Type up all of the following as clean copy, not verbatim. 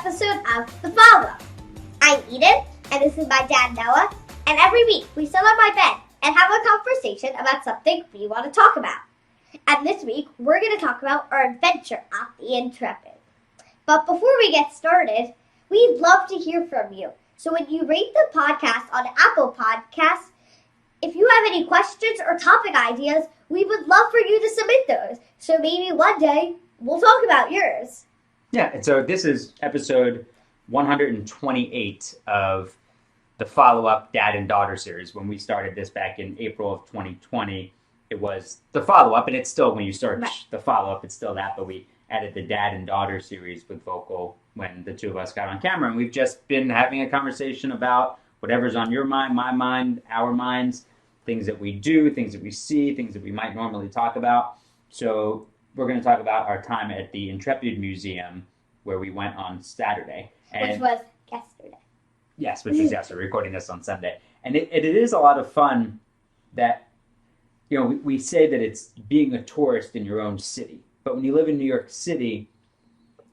episode of The Follow-Up. I'm Eden, and this is my dad, Noah, and every week we sit on my bed and have a conversation about something we want to talk about. And this week, we're going to talk about our adventure at the Intrepid. But before we get started, we'd love to hear from you. So when you rate the podcast on Apple Podcasts, if you have any questions or topic ideas, we would love for you to submit those. So maybe one day, we'll talk about yours. Yeah, and so this is episode 128 of the follow-up Dad and Daughter series. When we started this back in April of 2020, it was the follow-up, and it's still, when you search the follow-up, it's still that, but we added the Dad and Daughter series with Vocal when the two of us got on camera, and we've just been having a conversation about whatever's on your mind, my mind, our minds, things that we do, things that we see, things that we might normally talk about. So we're going to talk about our time at the Intrepid Museum, where we went on Saturday. Which was yesterday. Yes, which was yesterday. We're recording this on Sunday. And it is a lot of fun that, you know, we say that it's being a tourist in your own city. But when you live in New York City,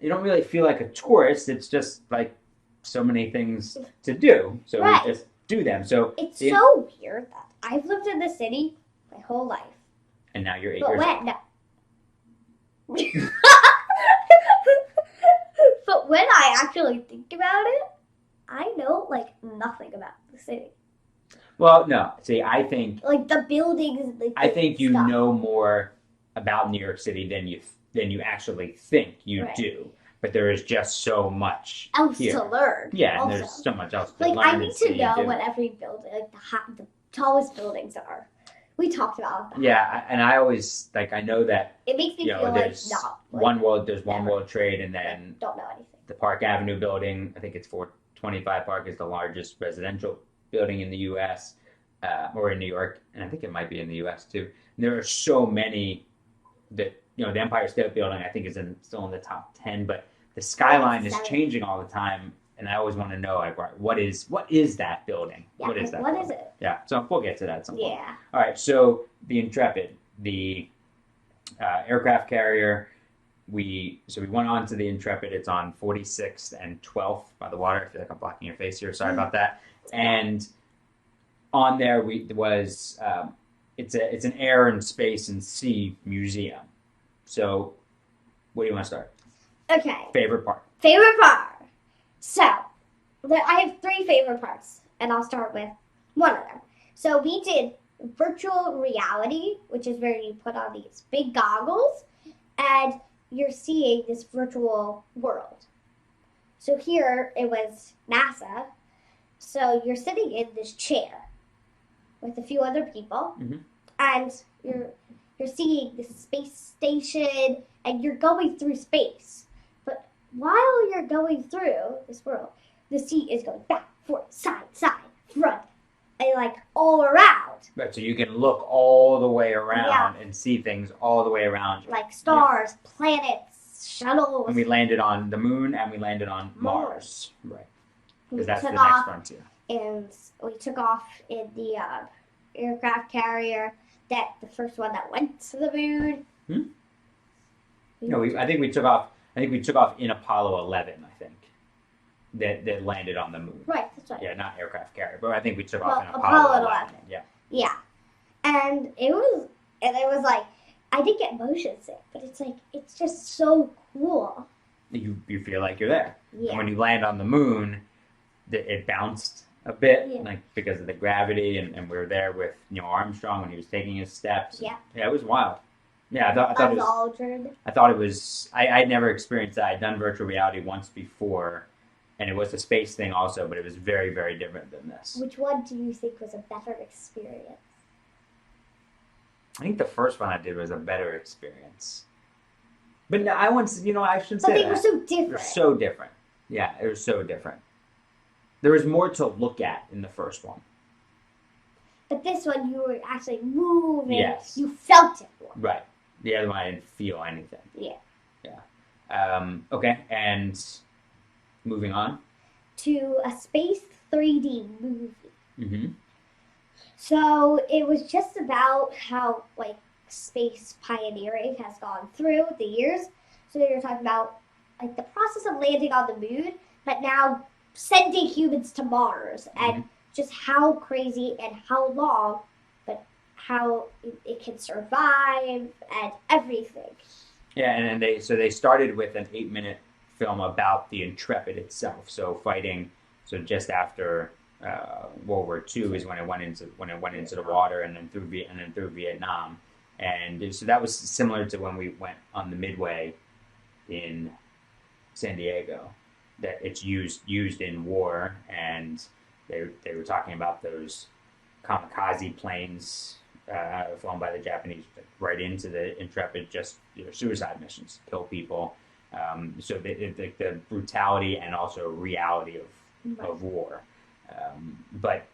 you don't really feel like a tourist. It's just like so many things to do. So we just do them. So it's so weird that I've lived in the city my whole life. And now you're 8 years old. But when I actually think about it, I know like nothing about the city. Well, no. See, I think like the buildings. I think you know more about New York City than you actually think you do. But there is just so much else here to learn. Yeah, also. And there's so much else to learn. Like I need to know what every building, like the tallest buildings are. We talked about that. Yeah, and I always I know that it makes me feel there's like not there's One World Trade, and then don't know anything. The Park Avenue building, I think it's 425 Park, is the largest residential building in the U.S. Or in New York, and I think it might be in the U.S. too. And there are so many that the Empire State Building I think is still in the top 10, but the skyline is changing all the time. And I always want to know, what is that building? Yeah, what is that? What is it? Yeah, so we'll get to that at some point. Yeah. All right, so the Intrepid, the aircraft carrier, we went on to the Intrepid. It's on 46th and 12th by the water. I feel like I'm blocking your face here. Sorry about that. And on there it's an air and space and sea museum. So, where do you want to start? Okay. Favorite part. So, I have 3 favorite parts, and I'll start with one of them. So we did virtual reality, which is where you put on these big goggles, and you're seeing this virtual world. So here, it was NASA. So you're sitting in this chair with a few other people, and you're seeing this space station, and you're going through space. While you're going through this world, the sea is going back, forth, side, front, and all around. Right, so you can look all the way around and see things all the way around you. Like stars, planets, shuttles. And we landed on the moon and we landed on Mars. Right. Because that's the next frontier. And we took off in the aircraft carrier, the first one that went to the moon. No, I think we took off in Apollo 11, I think, that landed on the moon. Right, that's right. Yeah, not aircraft carrier, but I think we took off in Apollo 11. Yeah. Yeah. And it was I didn't get motion sick, but it's just so cool. You feel like you're there. Yeah. And when you land on the moon, it bounced a bit, because of the gravity, and we were there with Neil Armstrong when he was taking his steps. Yeah. Yeah, it was wild. Yeah, I thought it was. I'd never experienced that. I'd done virtual reality once before, and it was a space thing also, but it was very, very different than this. Which one do you think was a better experience? I think the first one I did was a better experience. But no, I shouldn't say that. But they were so different. They're so different. Yeah, it was so different. There was more to look at in the first one. But this one, you were actually moving. Yes. You felt it more. Right. The other one, I didn't feel anything. Yeah. Yeah. Okay, and moving on. To a space 3D movie. Mm-hmm. So it was just about how, space pioneering has gone through the years. So you're talking about like the process of landing on the moon, but now sending humans to Mars, and just how crazy and how long, but how it can survive and everything. Yeah, and they started with an 8-minute film about the Intrepid itself. So fighting, so just after World War II is when it went into the water, and then through Vietnam, and so that was similar to when we went on the Midway in San Diego. That it's used in war, and they were talking about those kamikaze planes flown by the Japanese right into the Intrepid, just suicide missions, kill people. So the brutality and also reality of war. But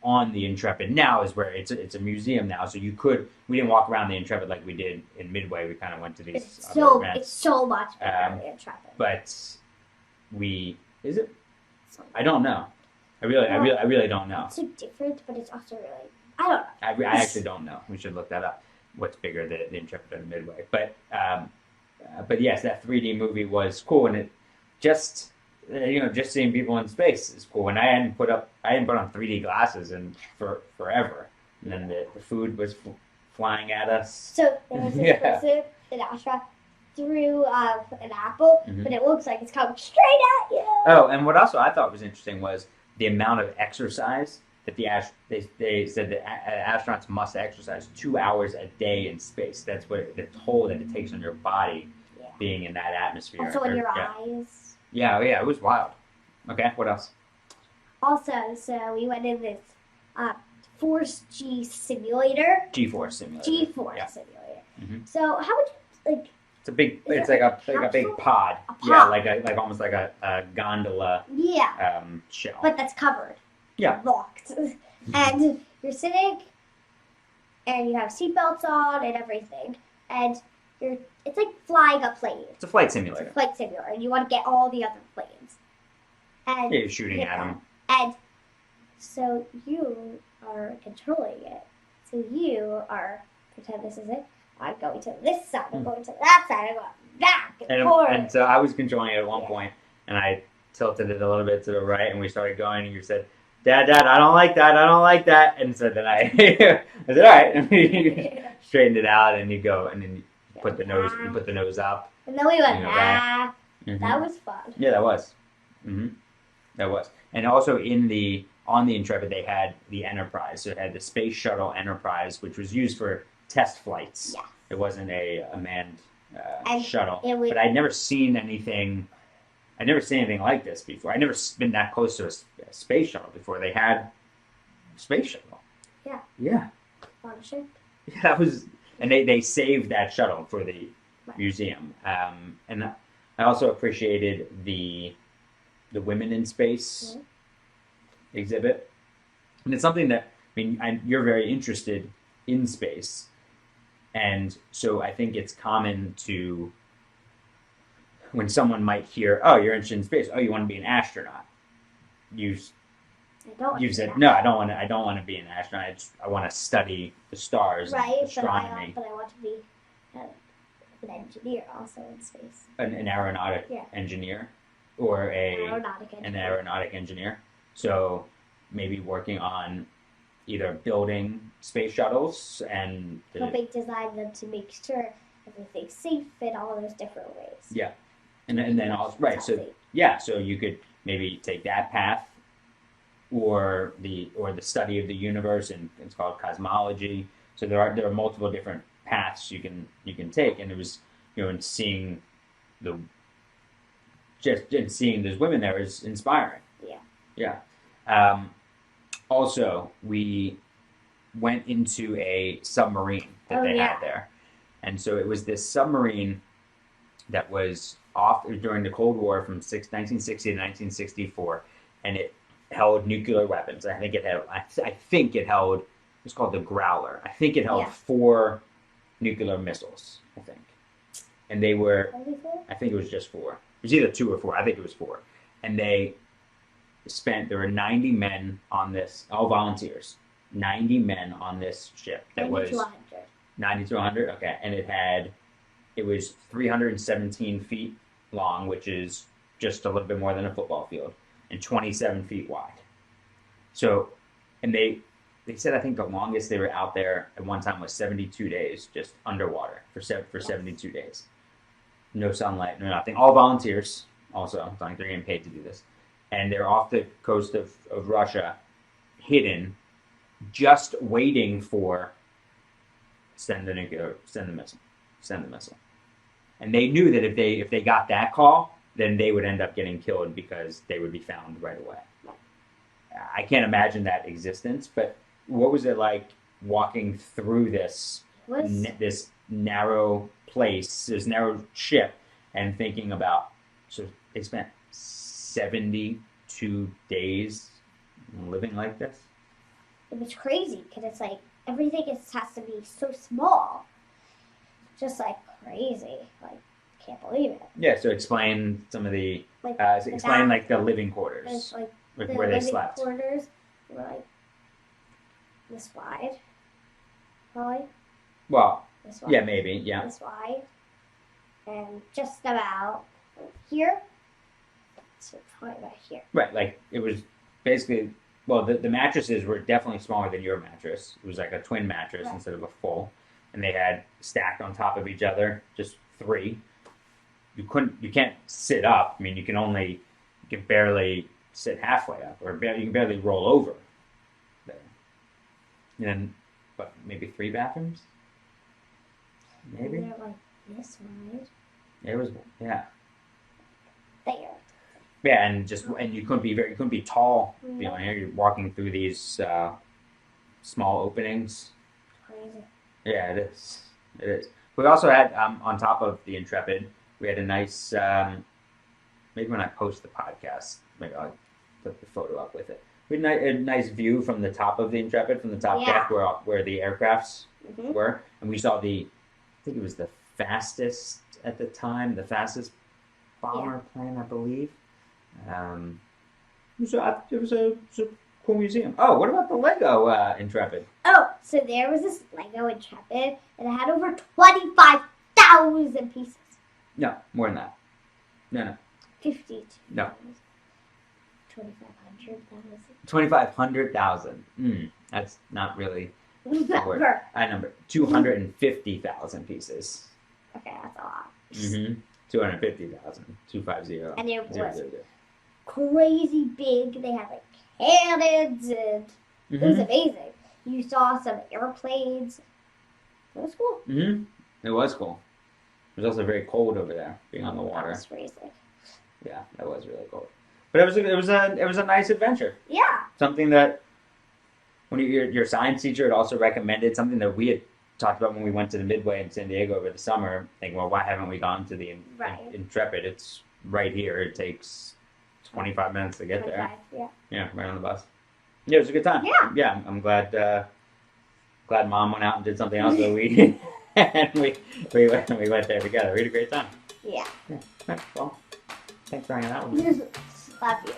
on the Intrepid now is where it's a museum now. So we didn't walk around the Intrepid like we did in Midway. We kind of went to these other events. It's so much bigger than the Intrepid. But is it? I don't know. I really don't know. It's so different, but it's also really, I don't know. I actually don't know. We should look that up. What's bigger, the Intrepid or the Midway? But yes, that 3D movie was cool, and it just just seeing people in space is cool. And I hadn't put on 3D glasses for forever, and then the food was flying at us. So there was this person, an astronaut, threw an apple, but it looks like it's coming straight at you. Oh, and what also I thought was interesting was the amount of exercise that they said that astronauts must exercise 2 hours a day in space. That's what the toll that it takes on your body being in that atmosphere. Also on your eyes. Yeah, it was wild. Okay, what else? Also, so we went in this Force G simulator. G-force simulator. Simulator. Mm-hmm. So how would you like? It's like a big pod. Yeah, like almost like a gondola. Yeah. Shell. But that's covered. Yeah. Locked. And you're sitting, and you have seatbelts on and everything, and it's like flying a plane. It's a flight simulator. It's a flight simulator, and you want to get all the other planes. And you're shooting at them. And so you are controlling it. So you are, pretend this is it. I'm going to this side, I'm going to that side, I'm going back and forth. And so I was controlling it at one point, and I tilted it a little bit to the right, and we started going, and you said, Dad, I don't like that. And so then I said, all right, and we straightened it out, and you go, and then you put the nose up. And then we went back. Mm-hmm. That was fun. Yeah, that was. That was. And also on the Intrepid, they had the Enterprise. So it had the Space Shuttle Enterprise, which was used for test flights. Yeah. It wasn't a manned shuttle. But I'd never seen anything like this before. I'd never been that close to a space shuttle before. They had a space shuttle. Yeah. Yeah. On a ship. Yeah, that was, and they saved that shuttle for the museum. And I also appreciated the Women in Space exhibit. And it's something that, you're very interested in space. And so I think it's common to, when someone might hear, oh, you're interested in space, oh, you want to be an astronaut. You've said, no, I don't want to be an astronaut. I want to study the stars, and astronomy. But I want to be an engineer also in space. An aeronautic engineer, or an aeronautic engineer. So maybe working on either building space shuttles and helping design them to make sure everything's safe in all those different ways. Yeah, and then also so you could maybe take that path, or the study of the universe, and it's called cosmology. So there are multiple different paths you can take, and it was in seeing seeing those women there is inspiring. Yeah. Also, we went into a submarine that they had there. And so it was this submarine that was off during the Cold War from 1960 to 1964, and it held nuclear weapons. I think it held, it's called the Growler. I think it held 4 nuclear missiles, I think. And they were, I think it was just 4. It was either 2 or 4. I think it was 4. And there were 90 men on this, all volunteers, 90 men on this ship. That 90 to 100. 90 to 100, okay. And it was 317 feet long, which is just a little bit more than a football field, and 27 feet wide. So, and they said I think the longest they were out there at one time was 72 days, just underwater for 72 days. No sunlight, no nothing. All volunteers. Also, it's not like they're getting paid to do this, and they're off the coast of Russia, hidden, just waiting for send the missile. And they knew that if they got that call, then they would end up getting killed because they would be found right away. I can't imagine that existence, but what was it like walking through this this narrow place, this narrow ship, and thinking about, so they spent 72 days living like this? It was crazy because it's like everything has to be so small. Just like crazy. Like, can't believe it. Yeah, so explain some of the, explain like the living quarters, like where they slept. The living quarters were like this wide, probably. Well, This wide. yeah, maybe, yeah. This wide. And just about here. So probably about here. Right, like it was basically, well, the mattresses were definitely smaller than your mattress. It was like a twin mattress instead of a full. And they had stacked on top of each other, just three. You can't sit up. I mean, you can barely sit halfway up, or you can barely roll over there. And then, what, maybe 3 bathrooms? Maybe? And they're like this wide. It was, yeah. There. Yeah, and you couldn't be tall. You know, here you're walking through these small openings. Crazy. Yeah, it is. It is. We also had on top of the Intrepid, we had a nice. Maybe when I post the podcast, maybe I'll put the photo up with it. We had a nice view from the top of the Intrepid, from the top deck where the aircrafts were, and we saw I think it was the fastest at the time, the fastest bomber plane, I believe. It was a cool museum. Oh, what about the Lego Intrepid? Oh, so there was this Lego Intrepid, and it had over 25,000 pieces. No, more than that. No. 52. No. 2,500,000. 2,500,000. That's not really a word. Number. I number 250,000 pieces. Okay, that's a lot. 250,000. 250. And it was 000. crazy big. They had like cannons, and it was amazing. You saw some airplanes. It was cool. It was cool. It was also very cold over there, being on the water. That was freezing. Yeah, that was really cold. But it was a nice adventure. Yeah. Something that when your science teacher had also recommended, something that we had talked about when we went to the Midway in San Diego over the summer. Thinking, well, why haven't we gone to the Intrepid? It's right here. It takes 25 minutes to get there. Yeah, right on the bus. Yeah, it was a good time. Yeah, I'm glad. Glad Mom went out and did something else, but we went there together. We had a great time. Yeah. Well, thanks for hanging out with me. Love you.